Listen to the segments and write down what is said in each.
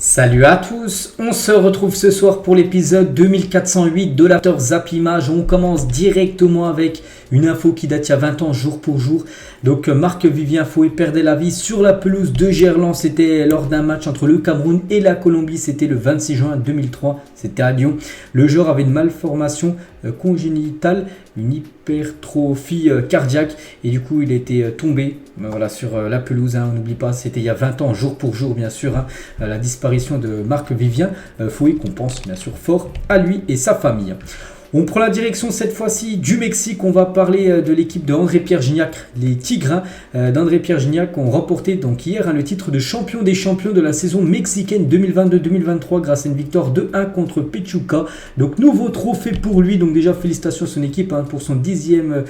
Salut à tous, on se retrouve ce soir pour l'épisode 2408 de l'After Zap Image. On commence directement avec une info qui date il y a 20 ans jour pour jour. Donc Marc-Vivien Foé perdait la vie sur la pelouse de Gerland. C'était lors d'un match entre le Cameroun et la Colombie. C'était le 26 juin 2003, c'était à Lyon. Le joueur avait une malformation congénitale, une hypertrophie cardiaque et du coup il était tombé sur la pelouse. On n'oublie pas, c'était il y a 20 ans jour pour jour bien sûr. La disparition de Marc-Vivien Foé, qu'on pense bien sûr fort à lui et sa famille. On prend la direction cette fois-ci du Mexique. On va parler de l'équipe de André-Pierre Gignac, les Tigres d'André-Pierre Gignac ont remporté donc hier le titre de champion des champions de la saison mexicaine 2022-2023 grâce à une victoire 2-1 contre Pachuca. Donc nouveau trophée pour lui. Donc déjà félicitations à son équipe pour son 10e,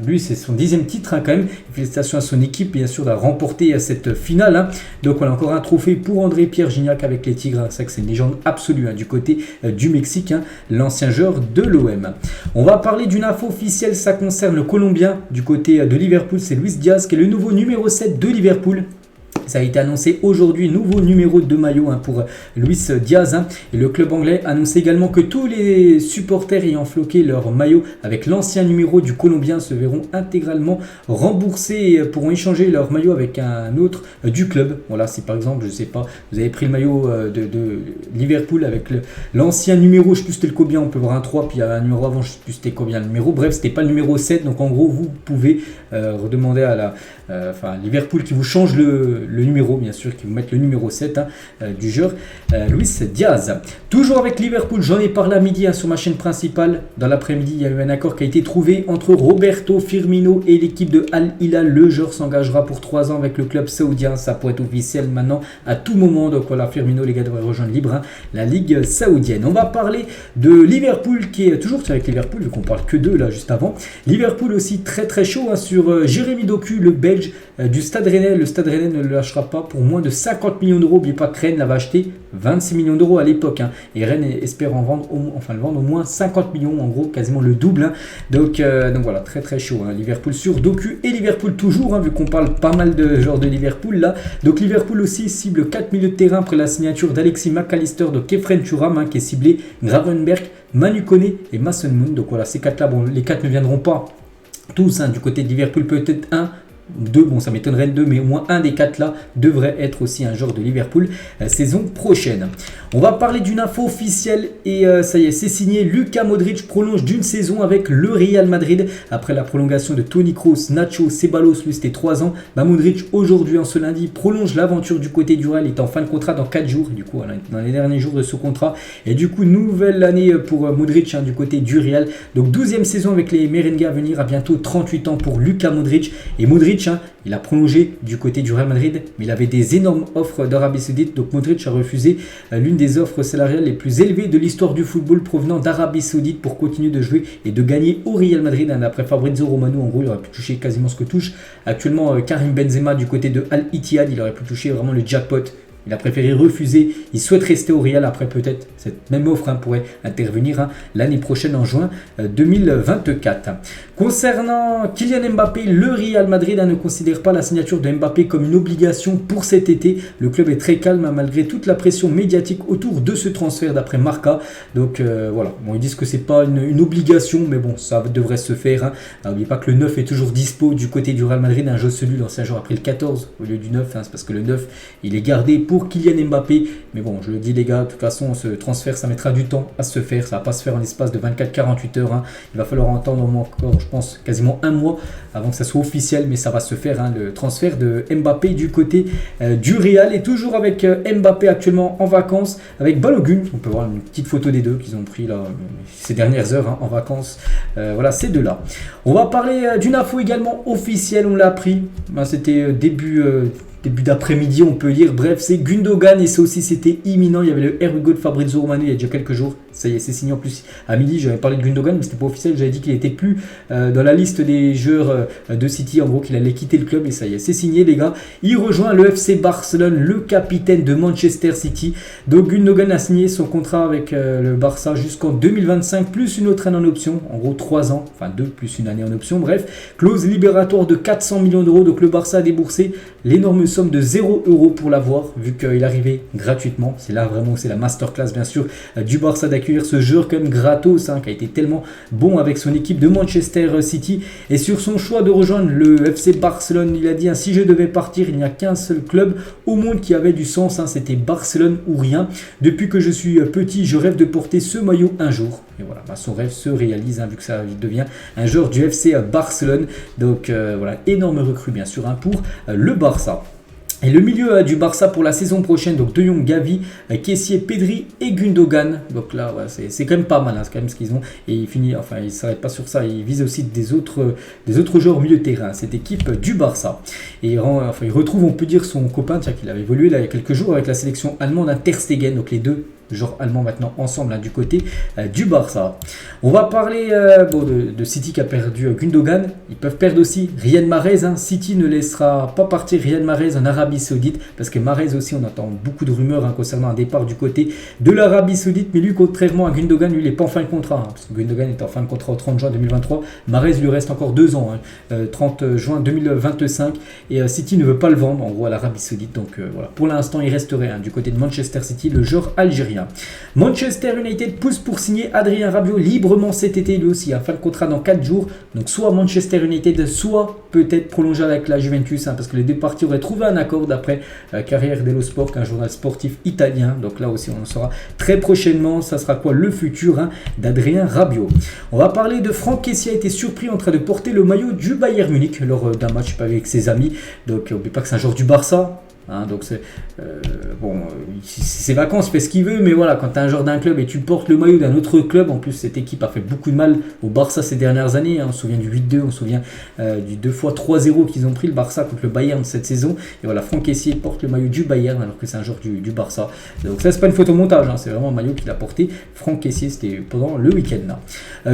lui c'est son 10e titre quand même. Félicitations à son équipe bien sûr d'avoir remporté cette finale. Donc voilà encore un trophée pour André-Pierre Gignac avec les Tigres. C'est vrai que c'est une légende absolue du côté du Mexique, l'ancien joueur de l'OM. On va parler d'une info officielle, ça concerne le Colombien du côté de Liverpool, c'est Luis Diaz qui est le nouveau numéro 7 de Liverpool. Ça a été annoncé aujourd'hui, nouveau numéro de maillot pour Luis Diaz. Et le club anglais annonce également que tous les supporters ayant floqué leur maillot avec l'ancien numéro du Colombien se verront intégralement remboursés et pourront échanger leur maillot avec un autre du club. Voilà, si par exemple, je sais pas, vous avez pris le maillot de Liverpool avec l'ancien numéro, je sais plus c'était le combien, on peut voir un 3, puis il y avait un numéro avant, je sais plus c'était combien le numéro. Bref, c'était pas le numéro 7, donc en gros, vous pouvez redemander à Liverpool qui vous change le numéro, bien sûr, qui vous mettent le numéro 7 du joueur Luis Diaz. Toujours avec Liverpool, j'en ai parlé à midi sur ma chaîne principale. Dans l'après-midi, il y a eu un accord qui a été trouvé entre Roberto Firmino et l'équipe de Al Hilal. Le joueur s'engagera pour 3 ans avec le club saoudien. Ça pourrait être officiel maintenant à tout moment. Donc voilà, Firmino, les gars, devraient rejoindre libre la Ligue saoudienne. On va parler de Liverpool qui est toujours avec Liverpool, vu qu'on parle que d'eux là juste avant. Liverpool aussi très très chaud sur Jérémy Doku, le Belge du Stade Rennais. Le Stade Rennais ne le lâchera pas pour moins de 50 millions d'euros. N'oubliez pas que Rennes l'avait acheté 26 millions d'euros à l'époque. Et Rennes espère le vendre au moins 50 millions, en gros quasiment le double. Donc voilà, très très chaud. Liverpool sur Doku et Liverpool toujours, vu qu'on parle pas mal de genre de Liverpool là. Donc Liverpool aussi cible 4 milieux de terrain après la signature d'Alexis McAllister, de Kefren Thuram qui est ciblé, Gravenberch, Manu Koné et Mason Mount. Donc voilà, ces 4 là, les 4 ne viendront pas tous du côté de Liverpool, peut-être un. 2, ça m'étonnerait de 2, mais au moins un des 4 là devrait être aussi un joueur de Liverpool saison prochaine. On va parler d'une info officielle et ça y est, c'est signé. Luka Modric prolonge d'une saison avec le Real Madrid après la prolongation de Toni Kroos, Nacho, Ceballos, lui c'était 3 ans. Modric aujourd'hui en ce lundi prolonge l'aventure du côté du Real, il est en fin de contrat dans 4 jours, du coup dans les derniers jours de ce contrat, et du coup nouvelle année pour Modric du côté du Real. Donc 12e saison avec les Merengues à venir, à bientôt 38 ans pour Luka Modric. Et Modric il a prolongé du côté du Real Madrid, mais il avait des énormes offres d'Arabie Saoudite. Donc Modric a refusé l'une des offres salariales les plus élevées de l'histoire du football provenant d'Arabie Saoudite pour continuer de jouer et de gagner au Real Madrid. D'après Fabrizio Romano, en gros, il aurait pu toucher quasiment ce que touche actuellement Karim Benzema du côté de Al Ittihad. Il aurait pu toucher vraiment le jackpot. Il a préféré refuser, il souhaite rester au Real. Après peut-être cette même offre pourrait intervenir l'année prochaine en juin 2024. Concernant Kylian Mbappé, le Real Madrid ne considère pas la signature de Mbappé comme une obligation pour cet été. Le club est très calme malgré toute la pression médiatique autour de ce transfert d'après Marca. Donc voilà, ils disent que c'est pas une obligation, mais bon, ça devrait se faire. N'oubliez pas que le 9 est toujours dispo du côté du Real Madrid. Un Joselu, l'ancien joueur, a pris le 14 au lieu du 9, c'est parce que le 9 il est gardé pour Kylian Mbappé. Mais bon, je le dis les gars, de toute façon ce transfert ça mettra du temps à se faire, ça va pas se faire en l'espace de 24-48 heures. Il va falloir entendre encore, je pense, quasiment un mois avant que ça soit officiel, mais ça va se faire le transfert de Mbappé du côté du Real. Et toujours avec Mbappé actuellement en vacances avec Balogun. On peut voir une petite photo des deux qu'ils ont pris là ces dernières heures en vacances. Voilà, ces deux là. On va parler d'une info également officielle, on l'a appris, c'était début d'après-midi, on peut lire. Bref, c'est Gundogan et ça aussi c'était imminent. Il y avait le Ergo de Fabrizio Romano il y a déjà quelques jours. Ça y est, c'est signé en plus. À midi, j'avais parlé de Gundogan, mais c'était pas officiel. J'avais dit qu'il n'était plus dans la liste des joueurs de City. En gros, qu'il allait quitter le club. Et ça y est, c'est signé, les gars. Il rejoint le FC Barcelone, le capitaine de Manchester City. Donc Gundogan a signé son contrat avec le Barça jusqu'en 2025, plus une autre année en option. En gros, 3 ans. Enfin, 2 plus une année en option. Bref, clause libératoire de 400 millions d'euros. Donc le Barça a déboursé l'énorme somme de 0 € pour l'avoir, vu qu'il arrivait gratuitement. C'est là vraiment, c'est la masterclass, bien sûr, du Barça d'accueillir ce joueur comme gratos, qui a été tellement bon avec son équipe de Manchester City. Et sur son choix de rejoindre le FC Barcelone, il a dit, si je devais partir, il n'y a qu'un seul club au monde qui avait du sens, c'était Barcelone ou rien. Depuis que je suis petit, je rêve de porter ce maillot un jour. Et voilà, son rêve se réalise, vu que ça devient un joueur du FC Barcelone. Donc voilà, énorme recrue bien sûr, pour le Barça. Et le milieu du Barça pour la saison prochaine, donc De Jong, Gavi, Kessié, Pedri et Gundogan. Donc là, ouais, c'est quand même pas mal, c'est quand même ce qu'ils ont. Et il finit, enfin, il ne s'arrête pas sur ça, il vise aussi des autres joueurs au milieu de terrain, cette équipe du Barça. Et il retrouve, on peut dire, son copain, qu'il avait évolué là, il y a quelques jours avec la sélection allemande, Ter Stegen, donc les deux joueurs allemands maintenant ensemble du côté du Barça. On va parler de City qui a perdu Gundogan. Ils peuvent perdre aussi Riyad Mahrez. City ne laissera pas partir Riyad Mahrez en Arabie Saoudite, parce que Mahrez aussi, on entend beaucoup de rumeurs concernant un départ du côté de l'Arabie Saoudite. Mais lui, contrairement à Gundogan, lui, il n'est pas en fin de contrat, parce que Gundogan est en fin de contrat au 30 juin 2023. Mahrez lui reste encore 2 ans, 30 juin 2025. Et City ne veut pas le vendre en gros à l'Arabie Saoudite. Donc voilà, pour l'instant, il resterait du côté de Manchester City, le joueur algérien. Manchester United pousse pour signer Adrien Rabiot librement cet été, lui aussi, fin de contrat dans 4 jours. Donc soit Manchester United, soit peut-être prolonger avec la Juventus, parce que les deux parties auraient trouvé un accord d'après Carrière dello Sport, un journal sportif italien. Donc là aussi, on en saura très prochainement. Ça sera quoi le futur d'Adrien Rabiot. On va parler de Franck Kessié, a été surpris en train de porter le maillot du Bayern Munich lors d'un match avec ses amis. Donc n'oubliez pas que c'est un joueur du Barça. Donc c'est ses vacances, il fait ce qu'il veut, mais voilà, quand tu es un joueur d'un club et tu portes le maillot d'un autre club, en plus cette équipe a fait beaucoup de mal au Barça ces dernières années, on se souvient du 8-2, on se souvient du 2 fois 3-0 qu'ils ont pris le Barça contre le Bayern cette saison. Et voilà, Franck Kessié porte le maillot du Bayern alors que c'est un joueur du Barça. Donc ça, c'est pas une photomontage, c'est vraiment un maillot qu'il a porté. Franck Kessié, c'était pendant le week-end.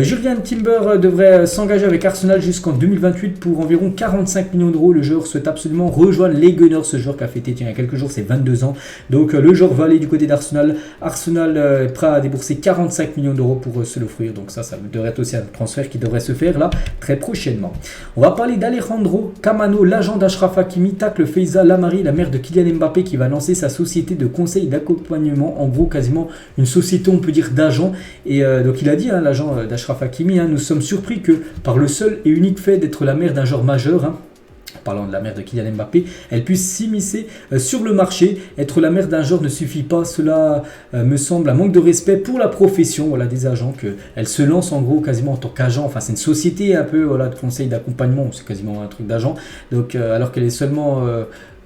Jurgen Timber devrait s'engager avec Arsenal jusqu'en 2028 pour environ 45 millions d'euros. Le joueur souhaite absolument rejoindre les Gunners, ce joueur qui a fêté il y a quelques jours c'est 22 ans. Donc le joueur va aller du côté d'Arsenal. Arsenal est prêt à débourser 45 millions d'euros pour se l'offrir. Donc ça devrait être aussi un transfert qui devrait se faire là très prochainement. On va parler d'Alejandro Camano, l'agent d'Achraf Hakimi, tacle Faiza Lamari, la mère de Kylian Mbappé, qui va lancer sa société de conseil d'accompagnement. En gros, quasiment une société, on peut dire, d'agents. Et donc il a dit, l'agent d'Achraf Hakimi, nous sommes surpris que par le seul et unique fait d'être la mère d'un joueur majeur, parlant de la mère de Kylian Mbappé, elle puisse s'immiscer sur le marché. Être la mère d'un joueur ne suffit pas. Cela me semble un manque de respect pour la profession des agents, qu'elle se lance en gros quasiment en tant qu'agent. Enfin, c'est une société un peu de conseil d'accompagnement, c'est quasiment un truc d'agent. Donc, alors qu'elle est seulement...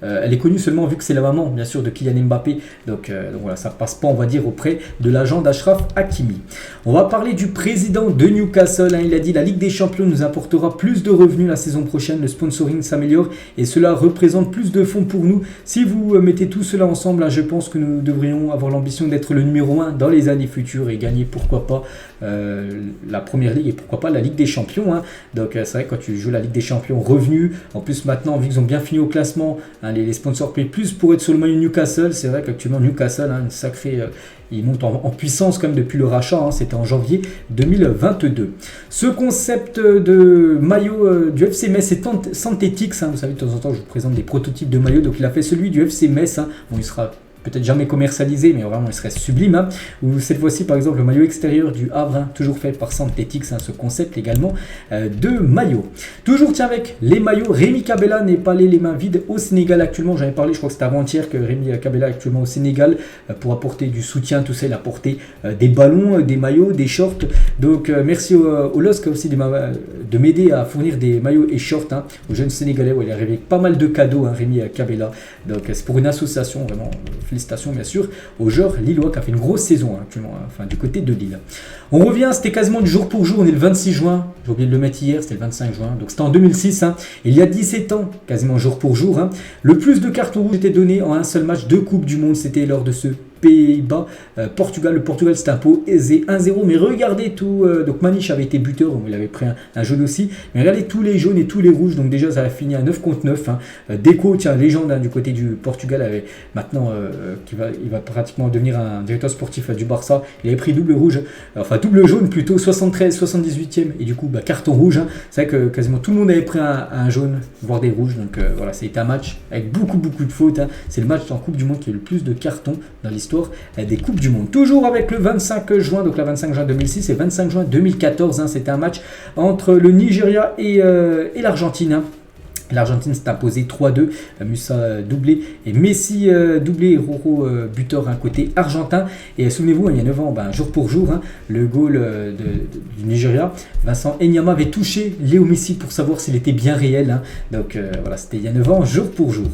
elle est connue seulement vu que c'est la maman, bien sûr, de Kylian Mbappé. Donc voilà, ça passe pas, on va dire, auprès de l'agent d'Achraf Hakimi. On va parler du président de Newcastle. Il a dit: la Ligue des Champions nous apportera plus de revenus la saison prochaine. Le sponsoring s'améliore et cela représente plus de fonds pour nous. Si vous mettez tout cela ensemble, je pense que nous devrions avoir l'ambition d'être le numéro 1 dans les années futures et gagner, pourquoi pas, la Première Ligue et pourquoi pas la Ligue des Champions. Donc c'est vrai que quand tu joues la Ligue des Champions, revenus, en plus maintenant, vu qu'ils ont bien fini au classement, les sponsors payent plus pour être sur le maillot Newcastle. C'est vrai qu'actuellement Newcastle, une sacrée, il monte en puissance quand même depuis le rachat. C'était en janvier 2022. Ce concept de maillot du FC Metz est synthétique. Vous savez, de temps en temps, je vous présente des prototypes de maillots. Donc il a fait celui du FC Metz. Bon, il sera peut-être jamais commercialisé, mais vraiment il serait sublime. Ou cette fois-ci, par exemple, le maillot extérieur du Havre, toujours fait par Synthetix, ce concept également de maillot. Toujours avec les maillots, Rémi Cabella n'est pas allé les mains vides au Sénégal actuellement. J'avais parlé, je crois que c'était avant-hier, que Rémi Cabella actuellement au Sénégal pour apporter du soutien, tout ça. Il a apporté des ballons, des maillots, des shorts. Donc merci au LOSC aussi de m'aider à fournir des maillots et shorts aux jeunes Sénégalais. Il est arrivé avec pas mal de cadeaux, Rémi Cabella. Donc c'est pour une association, vraiment. Félicitations bien sûr au joueur lillois qui a fait une grosse saison actuellement, du côté de Lille. On revient, c'était quasiment du jour pour jour, on est le 26 juin, j'ai oublié de le mettre hier, c'était le 25 juin, donc c'était en 2006, il y a 17 ans, quasiment jour pour jour. Le plus de cartons rouges étaient donnés en un seul match de Coupe du Monde, c'était lors de ce Pays-Bas, Portugal. Le Portugal s'est imposé 1-0. Mais regardez tout. Donc Maniche avait été buteur, donc il avait pris un jaune aussi. Mais regardez tous les jaunes et tous les rouges. Donc déjà, ça a fini à 9 contre 9. Hein. Deco, tiens, légende du côté du Portugal, avait maintenant, il va pratiquement devenir un directeur sportif du Barça. Il avait pris double rouge, enfin double jaune plutôt, 73, 78e. Et du coup, carton rouge. Hein. C'est vrai que quasiment tout le monde avait pris un jaune, voire des rouges. Donc voilà, c'était un match avec beaucoup de fautes. Hein. C'est le match en Coupe du Monde qui a eu le plus de cartons dans l'histoire des Coupes du Monde. Toujours avec le 25 juin, donc la 25 juin 2006 et 25 juin 2014. Hein. C'était un match entre le Nigeria et l'Argentine. Hein. L'Argentine s'est imposée 3-2, Musa doublé et Messi doublé et Roro buteur côté argentin. Et souvenez-vous, il y a 9 ans, jour pour jour, hein, le goal du Nigeria, Vincent Enyama avait touché Léo Messi pour savoir s'il était bien réel. Hein. Donc voilà, c'était il y a 9 ans, jour pour jour.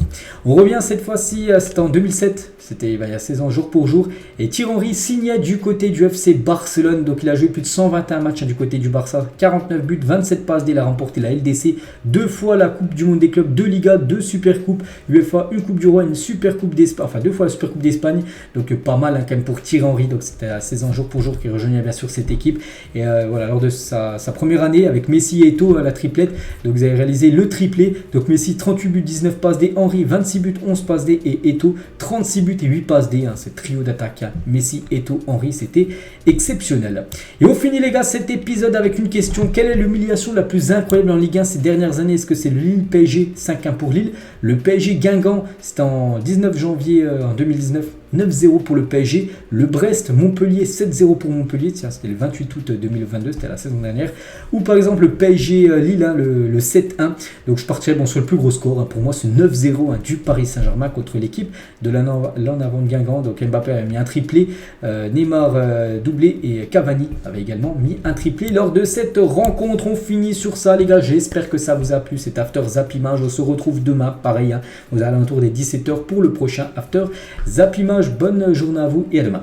On revient cette fois-ci, c'était en 2007, c'était il y a 16 ans, jour pour jour. Et Thierry Henry signait du côté du FC Barcelone, donc il a joué plus de 121 matchs du côté du Barça, 49 buts, 27 passes, il a remporté la LDC, 2 fois la Coupe du Monde des clubs, 2 Ligas, 2 Super Coupes, UEFA, une Coupe du Roi, une Super Coupe d'Espagne, enfin 2 fois la Super Coupe d'Espagne, donc pas mal quand même pour Thierry Henry, donc c'était à 16 ans jour pour jour qu'il rejoignait bien sûr cette équipe. Et voilà, lors de sa première année avec Messi et Eto'o, la triplette, donc vous avez réalisé le triplé, donc Messi 38 buts, 19 passes D, Henry 26 buts, 11 passes D et Eto'o 36 buts et 8 passes D, hein, ce trio d'attaque, hein. Messi, Eto'o, Henry, c'était exceptionnel. Et on finit les gars cet épisode avec une question: quelle est l'humiliation la plus incroyable en Ligue 1 ces dernières années? Est-ce que c'est le Lille PSG 5-1 pour Lille, le PSG Guingamp, c'était en 19 janvier en 2019, 9-0 pour le PSG, le Brest Montpellier 7-0 pour Montpellier, tiens c'était le 28 août 2022, c'était la saison dernière, ou par exemple le PSG Lille, hein, le 7-1, donc je partirais sur le plus gros score, hein, pour moi c'est 9-0 hein, du Paris Saint-Germain contre l'équipe de l'en avant de Guingamp. Donc Mbappé a mis un triplé, Neymar doublé et Cavani avait également mis un triplé lors de cette rencontre. On finit sur ça les gars, j'espère que ça vous a plu cet After Zap Image. On se retrouve demain pareil, hein, aux alentours des 17h pour le prochain After Zap Image. Bonne journée à vous et à demain.